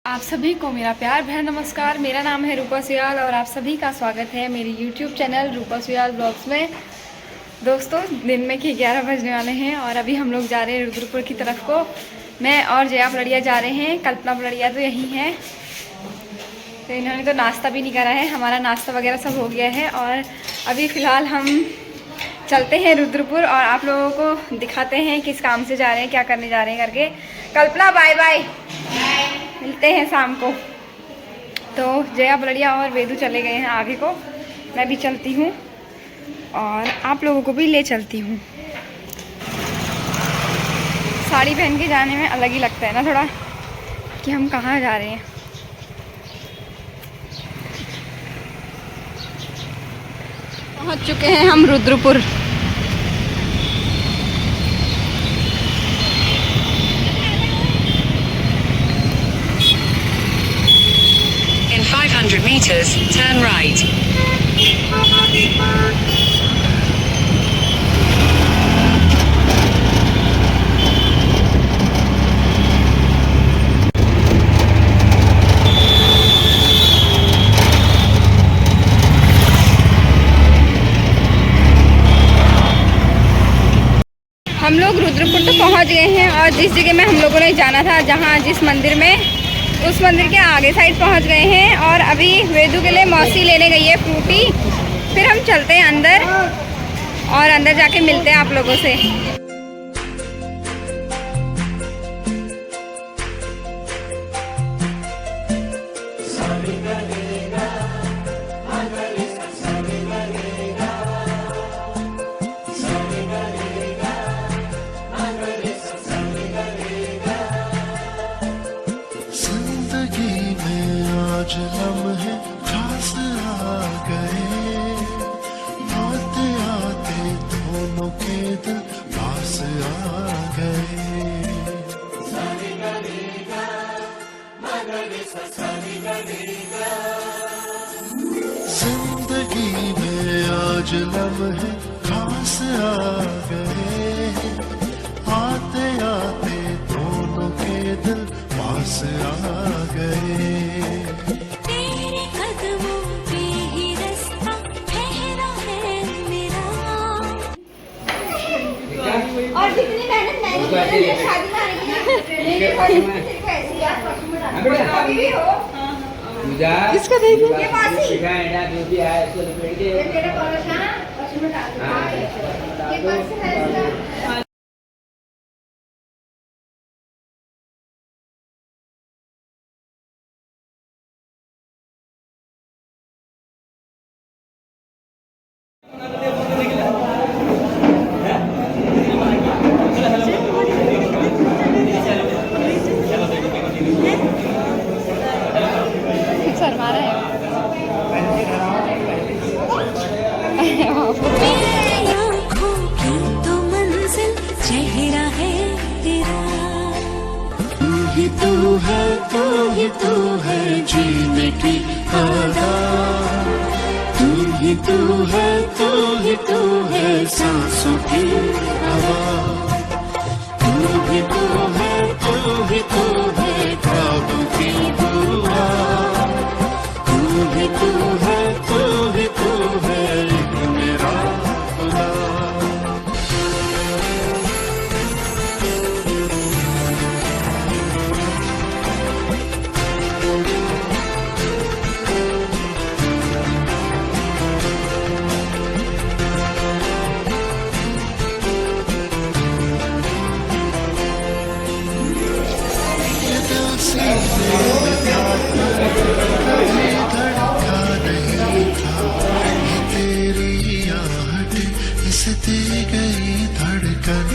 आप सभी को मेरा प्यार भरा नमस्कार। मेरा नाम है रूपा सुयाल और आप सभी का स्वागत है मेरी YouTube चैनल रूपा सुयाल ब्लॉग्स में। दोस्तों, दिन में के 11 बजने वाले हैं और अभी हम लोग जा रहे हैं रुद्रपुर की तरफ को। मैं और जया पलड़िया जा रहे हैं। कल्पना पलड़िया तो यहीं है, तो इन्होंने तो नाश्ता भी नहीं करा है। हमारा नाश्ता वगैरह सब हो गया है और अभी फ़िलहाल हम चलते हैं रुद्रपुर और आप लोगों को दिखाते हैं किस काम से जा रहे हैं, क्या करने जा रहे हैं करके। कल्पना बाय बाय, मिलते हैं शाम को। तो जया पलड़िया और वेदू चले गए हैं आगे को, मैं भी चलती हूँ और आप लोगों को भी ले चलती हूँ। साड़ी पहन के जाने में अलग ही लगता है ना थोड़ा, कि हम कहाँ जा रहे हैं। पहुँच चुके हैं हम Rudrapur. In 500 meters, turn right. हम लोग रुद्रपुर तो पहुंच गए हैं और जिस जगह में हम लोगों ने जाना था, जहां जिस मंदिर में, उस मंदिर के आगे साइड पहुंच गए हैं। और अभी वेदू के लिए मौसी लेने गई है फ्रूटी। फिर हम चलते हैं अंदर और अंदर जाके मिलते हैं आप लोगों से। आज लम्हे खास आ गए, आते आते दोनों के दिल पास आ गए। जिंदगी में आज लम्हे खास आ गए, आते आते दोनों के दिल पास आ गए। और जितनी मेहनत मैंने की है शादी में आने के लिए हो। इसका देखो ये पासी जो भी है इसको लपेट के ये तेरा कॉलर था और उसमें डाल दो। ये पासी है इसका। शर्मा रहे हैं। तो मंजिल चेहरा है तेरा, तू ही तू है, तू ही तू है जीने की आदत, तू ही तू है, तू ही तू है सांसों की हवा, तू ही तू है, तू ही तू है ख्वाबों की दुआ, तू ही तू है, तू ही तू है मेरा खुदा। तेरी आहट इसे दी गई धड़कन,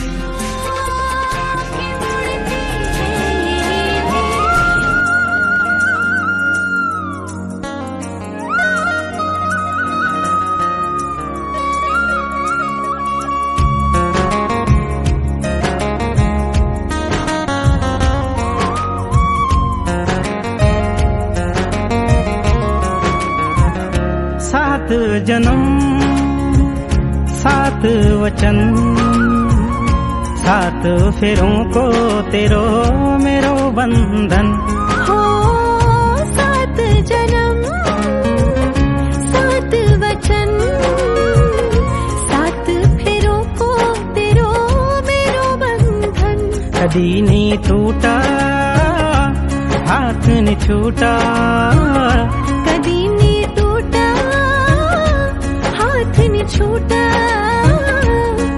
सात जन्म सात वचन, सात फेरों को तेरो मेरो बंधन हो कदी नहीं टूटा हाथ नहीं छूटा, कदी नहीं टूटा हाथ नहीं छूटा।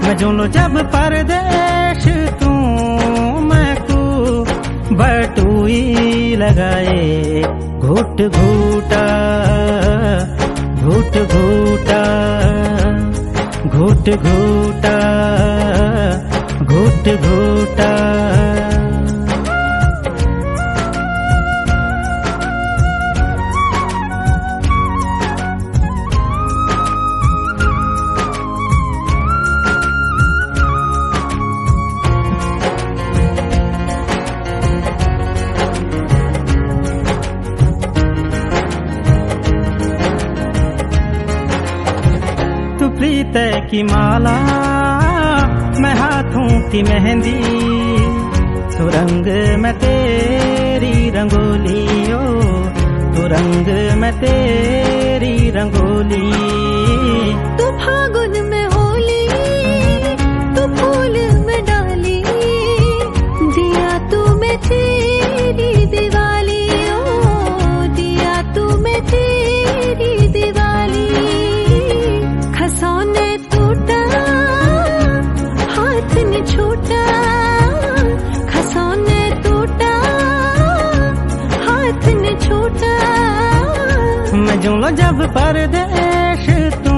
मैं जो लो जब परदेश तू मैं को बटुई लगाए, घुट घूटा घुट घूटा घुट घूटा घुट घूटा। तू प्रीत की माला मैं हाथों की मेहंदी, तू रंग मैं तेरी रंगोली ओ, तू रंग मैं तेरी रंगोली। तू फागुन में होली तू फूल में डाली, दिया तू मैं तेरी दिवाली ओ, दिया तू मैं तेरी दिवाली। खसौने टूटा हाथ ने छूटा, खसौने टूटा हाथ ने छूटा। मैं जो लो जब परदेश तू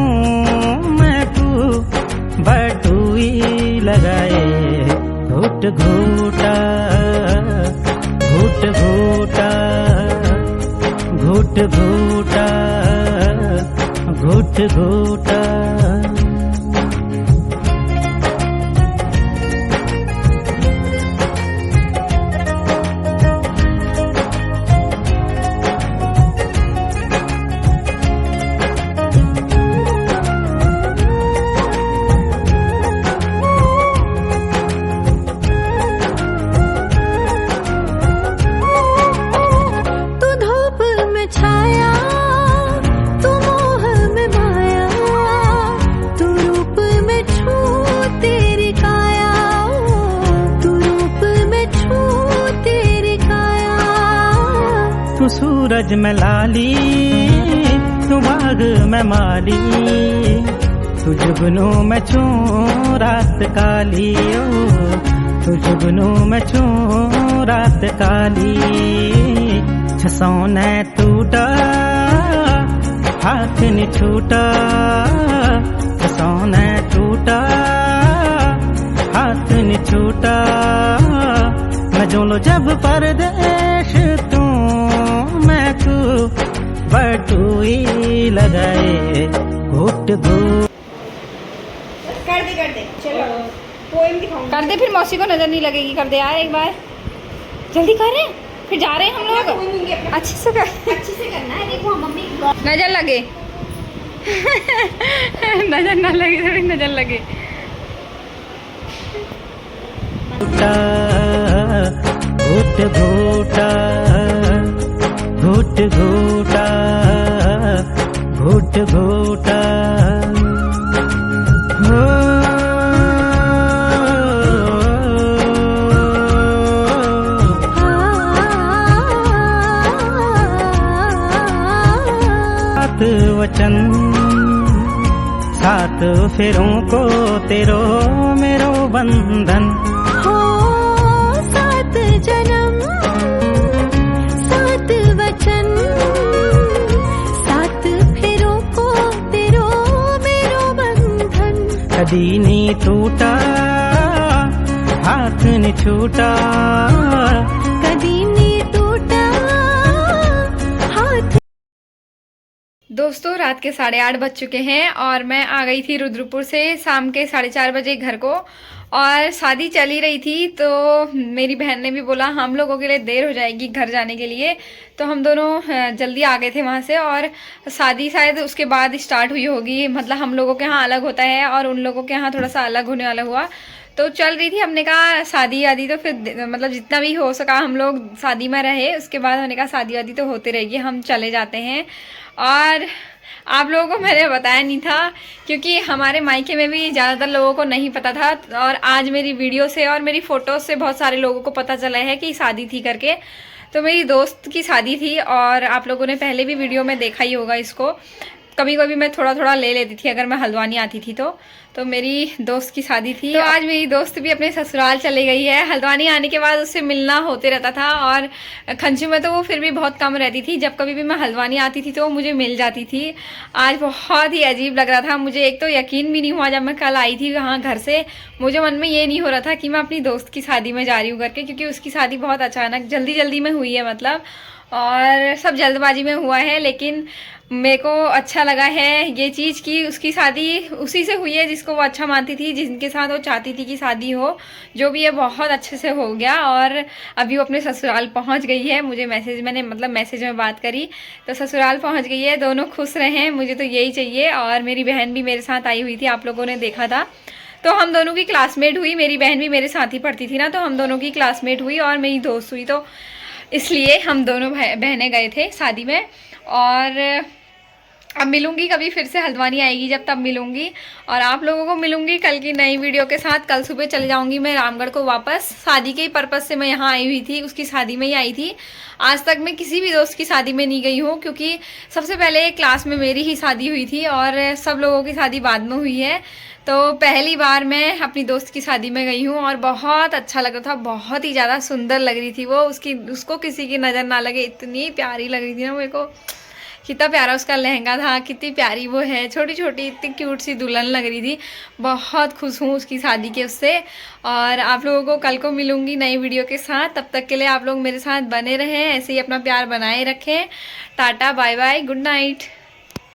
मैं को बटुई लगाए, घुट घूटा घुट घूटा घुट घूटा घुट घूटा। तू धूप में छाया तू मोह में माया, तू रूप में छू तेरी काया, तू रूप में छू तेरी काया। तू सूरज में लाली तू बाग में माली, तू जुगनू में छू रात काली ओ, तू जुगनू में छू रात काली। छसौने टूटा हाथ नहीं छूटा, छसौने टूटा हाथ नहीं छूटा। मैं जो लो जब परदेश तू मैं को बटुई लगाए, घुट घूट। कर दे चलो पोएम दिखाऊंगी। कर दे, फिर मौसी को नजर नहीं लगेगी। कर दे यार एक बार, जल्दी कर रहे हैं, फिर जा रहे हैं हम लोग। अच्छे से कर, अच्छे से करना है। देखो मम्मी नजर लगे नजर ना लगे, थोड़ी नजर लगे। घुट घूटा घुट घूटा घुट घूटा। सात वचन सात फेरों को तेरो मेरो बंधन, हो सात जन्म सात वचन, सात फेरों को तेरो मेरो बंधन। कदी नहीं टूटा हाथ नहीं छूटा, कदी नहीं टूटा हाथ। दोस्तों रात के 8:30 बज चुके हैं और मैं आ गई थी रुद्रपुर से शाम के 4:30 बजे घर को। और शादी चल ही रही थी तो मेरी बहन ने भी बोला हम लोगों के लिए देर हो जाएगी घर जाने के लिए, तो हम दोनों जल्दी आ गए थे वहाँ से। और शादी शायद उसके बाद स्टार्ट हुई होगी, मतलब हम लोगों के यहाँ अलग होता है और उन लोगों के यहाँ थोड़ा सा अलग होने वाला हुआ। तो चल रही थी, हमने कहा शादी वादी तो फिर मतलब जितना भी हो सका हम लोग शादी में रहे, उसके बाद हमने कहा शादी वादी तो होती रहेगी, हम चले जाते हैं। और आप लोगों को मैंने बताया नहीं था क्योंकि हमारे मायके में भी ज़्यादातर लोगों को नहीं पता था, और आज मेरी वीडियो से और मेरी फ़ोटोज़ से बहुत सारे लोगों को पता चला है कि शादी थी करके। तो मेरी दोस्त की शादी थी और आप लोगों ने पहले भी वीडियो में देखा ही होगा इसको। कभी कभी मैं थोड़ा थोड़ा ले लेती थी अगर मैं हल्द्वानी आती थी तो मेरी दोस्त की शादी थी। तो आज मेरी दोस्त भी अपने ससुराल चली गई है। हल्द्वानी आने के बाद उससे मिलना होते रहता था, और खंचू में तो वो फिर भी बहुत कम रहती थी। जब कभी भी मैं हल्द्वानी आती थी तो वो मुझे मिल जाती थी। आज बहुत ही अजीब लग रहा था मुझे। एक तो यकीन भी नहीं हुआ जब मैं कल आई थी वहाँ घर से, मुझे मन में ये नहीं हो रहा था कि मैं अपनी दोस्त की शादी में जा रही हूँ करके, क्योंकि उसकी शादी बहुत अचानक जल्दी जल्दी में हुई है मतलब, और सब जल्दबाजी में हुआ है। लेकिन मेरे को अच्छा लगा है ये चीज़ कि उसकी शादी उसी से हुई है जिसको वो अच्छा मानती थी, जिनके साथ वो चाहती थी कि शादी हो। जो भी है बहुत अच्छे से हो गया, और अभी वो अपने ससुराल पहुंच गई है। मुझे मैसेज में बात करी तो ससुराल पहुंच गई है। दोनों खुश रहें, मुझे तो यही चाहिए। और मेरी बहन भी मेरे साथ आई हुई थी, आप लोगों ने देखा था। तो हम दोनों की क्लासमेट हुई, मेरी बहन भी मेरे साथ ही पढ़ती थी ना, तो हम दोनों की क्लासमेट हुई और मेरी दोस्त हुई। तो इसलिए हम दोनों बहनें गए थे शादी में। और अब मिलूंगी कभी फिर से, हल्द्वानी आएगी जब तब मिलूंगी, और आप लोगों को मिलूंगी कल की नई वीडियो के साथ। कल सुबह चले जाऊंगी मैं रामगढ़ को वापस। शादी के ही पर्पज़ से मैं यहाँ आई हुई थी, उसकी शादी में ही आई थी। आज तक मैं किसी भी दोस्त की शादी में नहीं गई हूँ, क्योंकि सबसे पहले क्लास में मेरी ही शादी हुई थी और सब लोगों की शादी बाद में हुई है। तो पहली बार मैं अपनी दोस्त की शादी में गई हूँ और बहुत अच्छा लग रहा था। बहुत ही ज़्यादा सुंदर लग रही थी वो, उसको किसी की नज़र ना लगे, इतनी प्यारी लग रही थी ना मेरे को। कितना प्यारा उसका लहंगा था, कितनी प्यारी वो है, छोटी छोटी इतनी क्यूट सी दुल्हन लग रही थी। बहुत खुश हूँ उसकी शादी के उससे। और आप लोगों को कल को मिलूंगी नई वीडियो के साथ। तब तक के लिए आप लोग मेरे साथ बने रहें, ऐसे ही अपना प्यार बनाए रखें। Tata bye bye, good night.